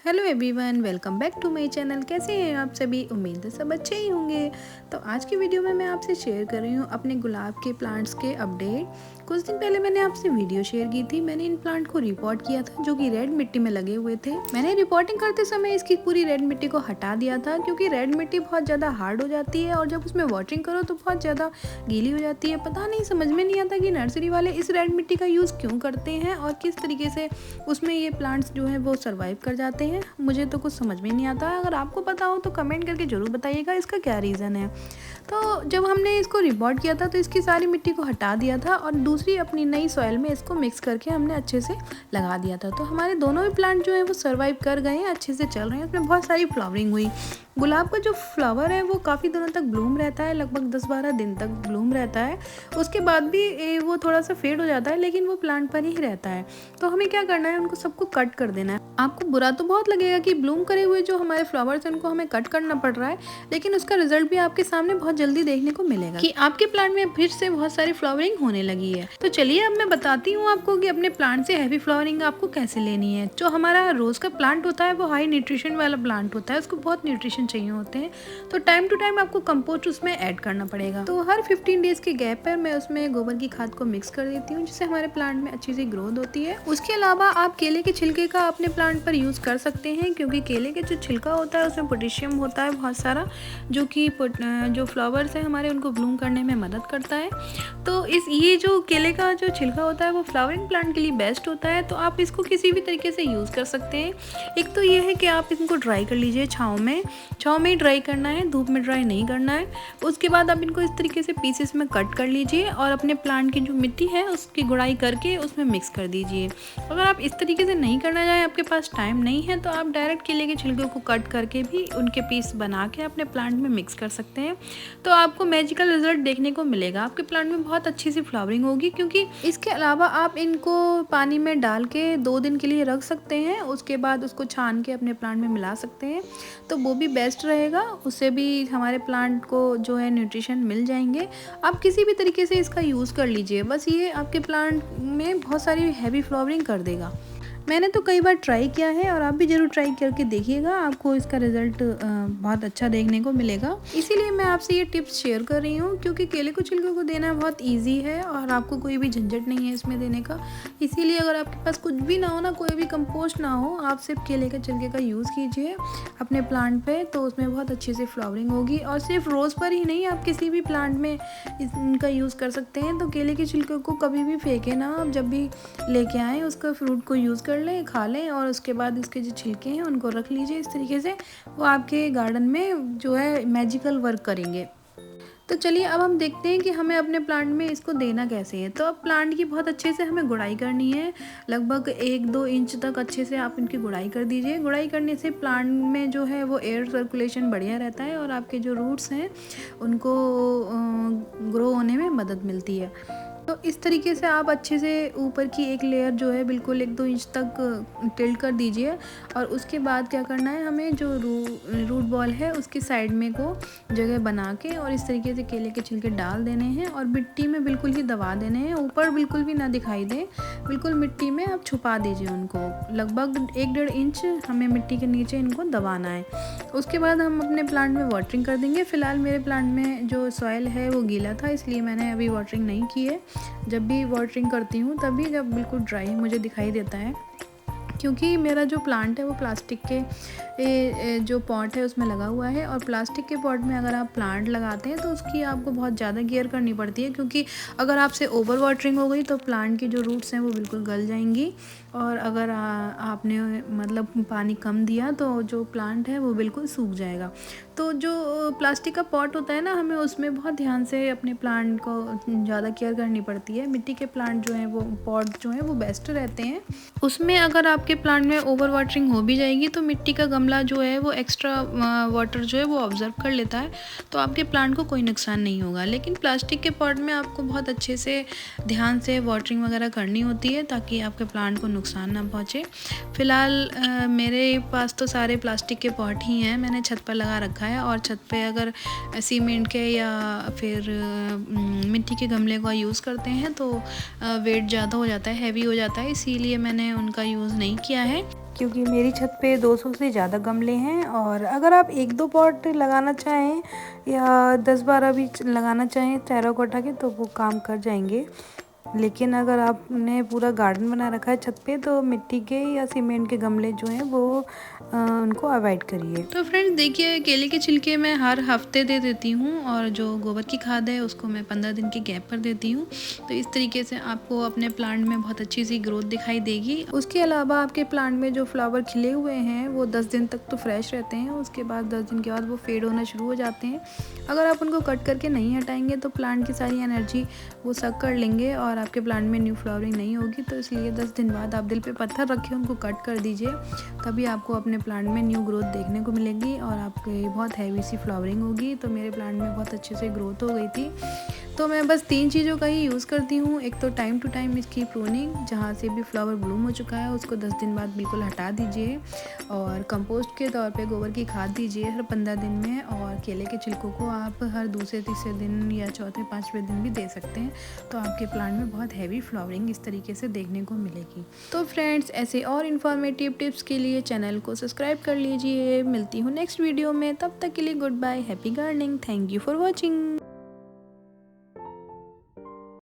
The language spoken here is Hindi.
Hello everyone, welcome back to my channel. कैसे हैं आप सभी? उम्मीद है सब अच्छे ही होंगे। तो आज की वीडियो में मैं आपसे शेयर कर रही हूँ अपने गुलाब के प्लांट्स के अपडेट। कुछ दिन पहले मैंने आपसे वीडियो शेयर की थी। मैंने इन प्लांट को रिपोर्ट किया था जो कि रेड मिट्टी में लगे हुए थे। मैंने रिपोर्टिंग करते समय इसकी पूरी रेड मिट्टी को हटा दिया था क्योंकि रेड मिट्टी बहुत ज़्यादा हार्ड हो जाती है और जब उसमें वाटरिंग करो तो बहुत ज़्यादा गीली हो जाती है। पता नहीं, समझ में नहीं आता कि नर्सरी वाले इस रेड मिट्टी का यूज़ क्यों करते हैं और किस तरीके से उसमें ये प्लांट्स जो है वो सर्वाइव कर जाते हैं। मुझे तो कुछ समझ में नहीं आता। अगर आपको पता हो तो कमेंट करके ज़रूर बताइएगा इसका क्या रीज़न है। तो जब हमने इसको रिपोर्ट किया था तो इसकी सारी मिट्टी को हटा दिया था और दूसरी अपनी नई सॉइल में इसको मिक्स करके हमने अच्छे से लगा दिया था। तो हमारे दोनों भी प्लांट जो है वो सर्वाइव कर गए हैं, अच्छे से चल रहे हैं। उसमें बहुत सारी फ्लावरिंग हुई। गुलाब का जो फ्लावर है वो काफ़ी दिनों तक ब्लूम रहता है, लगभग 10-12 दिन तक ब्लूम रहता है। उसके बाद भी वो थोड़ा सा फेड हो जाता है, लेकिन वो प्लांट पर ही रहता है। तो हमें क्या करना है, उनको सबको कट कर देना है। आपको बुरा तो बहुत लगेगा कि ब्लूम करे हुए जो हमारे फ्लावर्स हैं उनको हमें कट करना पड़ रहा है, लेकिन उसका रिजल्ट भी आपके सामने बहुत जल्दी देखने को मिलेगा कि आपके प्लांट में फिर से बहुत सारी फ्लावरिंग होने लगी है। तो चलिए अब मैं बताती हूँ आपको कि अपने प्लांट से हैवी फ्लावरिंग आपको कैसे लेनी है। जो हमारा रोज का प्लांट होता है वो हाई न्यूट्रिशन वाला प्लांट होता है, उसको बहुत न्यूट्रिशन चाहिए होते हैं। तो टाइम टू टाइम आपको कंपोस्ट उसमें ऐड करना पड़ेगा। तो हर 15 डेज के गैप पर मैं उसमें गोबर की खाद को मिक्स कर देती हूँ, जिससे हमारे प्लांट में अच्छी सी ग्रोथ होती है। उसके अलावा आप केले के छिलके का अपने प्लांट पर यूज कर सकते हैं, क्योंकि केले के जो छिलका होता है उसमें पोटेशियम होता है बहुत सारा, जो कि जो फ्लावर्स हैं हमारे उनको ब्लूम करने में मदद करता है। तो ये जो केले का जो छिलका होता है वो फ्लावरिंग प्लांट के लिए बेस्ट होता है। तो आप इसको किसी भी तरीके से यूज़ कर सकते हैं। एक तो ये है कि आप इनको ड्राई कर लीजिए, छाँव में ही ड्राई करना है, धूप में ड्राई नहीं करना है। उसके बाद आप इनको इस तरीके से पीसेस में कट कर लीजिए और अपने प्लांट की जो मिट्टी है उसकी गुड़ाई करके उसमें मिक्स कर दीजिए। अगर आप इस तरीके से नहीं करना चाहें, आपके पास टाइम नहीं है, तो आप डायरेक्ट केले के छिलके को कट करके भी उनके पीस बना के अपने प्लांट में मिक्स कर सकते हैं। तो आपको मैजिकल रिजल्ट देखने को मिलेगा। आपके प्लांट में बहुत अच्छी सी फ्लावरिंग होगी। क्योंकि इसके अलावा आप इनको पानी में डाल के 2 दिन के लिए रख सकते हैं, उसके बाद उसको छान के अपने प्लांट में मिला सकते हैं, तो वो भी बेस्ट रहेगा। उससे भी हमारे प्लांट को जो है न्यूट्रिशन मिल जाएंगे। आप किसी भी तरीके से इसका यूज़ कर लीजिए, बस ये आपके प्लांट में बहुत सारी हैवी फ्लावरिंग कर देगा। मैंने तो कई बार ट्राई किया है और आप भी ज़रूर ट्राई करके देखिएगा, आपको इसका रिज़ल्ट बहुत अच्छा देखने को मिलेगा। इसीलिए मैं आपसे ये टिप्स शेयर कर रही हूँ, क्योंकि केले को छिलके को देना बहुत इजी है और आपको कोई भी झंझट नहीं है इसमें देने का। इसीलिए अगर आपके पास कुछ भी ना हो ना, कोई भी कंपोस्ट ना हो, आप सिर्फ केले के छिलके का यूज़ कीजिए अपने प्लांट पे, तो उसमें बहुत अच्छी सी फ्लावरिंग होगी। और सिर्फ रोज़ पर ही नहीं, आप किसी भी प्लांट में इनका यूज़ कर सकते हैं। तो केले के छिलके को कभी भी फेंके ना, आप जब भी लेके आएँ उसका फ्रूट को यूज़ कर लें, खा लें, और उसके बाद इसके जो छिलके हैं उनको रख लीजिए। इस तरीके से वो आपके गार्डन में जो है मैजिकल वर्क करेंगे। तो चलिए अब हम देखते हैं कि हमें अपने प्लांट में इसको देना कैसे है। तो अब प्लांट की बहुत अच्छे से हमें गुड़ाई करनी है, लगभग 1-2 इंच तक अच्छे से आप इनकी गुड़ाई कर दीजिए। गुड़ाई करने से प्लांट में जो है वो एयर सर्कुलेशन बढ़िया रहता है और आपके जो रूट्स हैं उनको ग्रो होने में मदद मिलती है। तो इस तरीके से आप अच्छे से ऊपर की एक लेयर जो है बिल्कुल 1-2 इंच तक टिल्ट कर दीजिए। और उसके बाद क्या करना है, हमें जो रूट बॉल है उसकी साइड में को जगह बना के और इस तरीके से केले के छिलके डाल देने हैं और मिट्टी में बिल्कुल ही दबा देने हैं। ऊपर बिल्कुल भी ना दिखाई दे, बिल्कुल मिट्टी में आप छुपा दीजिए उनको। लगभग 1-1.5 इंच हमें मिट्टी के नीचे इनको दबाना है। उसके बाद हम अपने प्लांट में वाटरिंग कर देंगे। फ़िलहाल मेरे प्लांट में जो सॉइल है वो गीला था, इसलिए मैंने अभी वाटरिंग नहीं की है। जब भी वाटरिंग करती हूँ तभी जब बिल्कुल ड्राई मुझे दिखाई देता है, क्योंकि मेरा जो प्लांट है वो प्लास्टिक के जो पॉट है उसमें लगा हुआ है। और प्लास्टिक के पॉट में अगर आप प्लांट लगाते हैं तो उसकी आपको बहुत ज़्यादा केयर करनी पड़ती है, क्योंकि अगर आपसे ओवर वाटरिंग हो गई तो प्लांट की जो रूट्स हैं वो बिल्कुल गल जाएंगी। और अगर आपने मतलब पानी कम दिया तो जो प्लांट है वो बिल्कुल सूख जाएगा। तो जो प्लास्टिक का पॉट होता है ना, हमें उसमें बहुत ध्यान से अपने प्लांट को ज़्यादा केयर करनी पड़ती है। मिट्टी के प्लांट जो हैं वो पॉट जो हैं वो बेस्ट रहते हैं। उसमें अगर आपके प्लांट में ओवर वाटरिंग हो भी जाएगी तो मिट्टी का गमला जो है वो एक्स्ट्रा वाटर जो है वो ऑब्जर्व कर लेता है, तो आपके प्लांट को कोई नुकसान नहीं होगा। लेकिन प्लास्टिक के पॉट में आपको बहुत अच्छे से ध्यान से वाटरिंग वगैरह करनी होती है ताकि आपके प्लांट को नुकसान ना पहुँचे। फ़िलहाल मेरे पास तो सारे प्लास्टिक के पॉट ही हैं, मैंने छत पर लगा रखा है। और छत पे अगर सीमेंट के या फिर मिट्टी के गमले का यूज़ करते हैं तो वेट ज़्यादा हो जाता है, हैवी हो जाता है, इसीलिए मैंने उनका यूज़ नहीं किया है। क्योंकि मेरी छत पे 200 से ज़्यादा गमले हैं। और अगर आप 1-2 पॉट लगाना चाहें या 10-12 भी लगाना चाहें टेराकोटा के तो वो काम कर जाएंगे। लेकिन अगर आपने पूरा गार्डन बना रखा है छत पे तो मिट्टी के या सीमेंट के गमले जो हैं वो उनको अवॉइड करिए। तो फ्रेंड्स देखिए, केले के छिलके मैं हर हफ्ते दे देती हूँ और जो गोबर की खाद है उसको मैं 15 दिन के गैप पर देती हूँ। तो इस तरीके से आपको अपने प्लांट में बहुत अच्छी सी ग्रोथ दिखाई देगी। उसके अलावा आपके प्लांट में जो फ्लावर खिले हुए हैं वो 10 दिन तक तो फ्रेश रहते हैं, उसके बाद 10 दिन के बाद वो फेड होना शुरू हो जाते हैं। अगर आप उनको कट करके नहीं हटाएंगे तो प्लांट की सारी एनर्जी वो सक कर लेंगे और आपके प्लांट में न्यू फ्लावरिंग नहीं होगी। तो इसलिए 10 दिन बाद आप दिल पे पत्थर रखे उनको कट कर दीजिए, तभी आपको अपने प्लांट में न्यू ग्रोथ देखने को मिलेगी और आपके बहुत हैवी सी फ्लावरिंग होगी। तो मेरे प्लांट में बहुत अच्छे से ग्रोथ हो गई थी। तो मैं बस 3 चीज़ों का ही यूज़ करती हूँ। एक तो टाइम टू टाइम इसकी प्रूनिंग, जहाँ से भी फ्लावर ब्लूम हो चुका है उसको 10 दिन बाद बिल्कुल हटा दीजिए और कंपोस्ट के तौर पे गोबर की खाद दीजिए हर 15 दिन में। और केले के छिलकों को आप हर दूसरे तीसरे दिन या चौथे पाँचवें दिन भी दे सकते हैं। तो आपके प्लांट में बहुत हैवी फ्लावरिंग इस तरीके से देखने को मिलेगी। तो फ्रेंड्स, ऐसे और इन्फॉर्मेटिव टिप्स के लिए चैनल को सब्सक्राइब कर लीजिए। मिलती हूँ नेक्स्ट वीडियो में, तब तक के लिए goodbye, happy gardening, thank you for watching.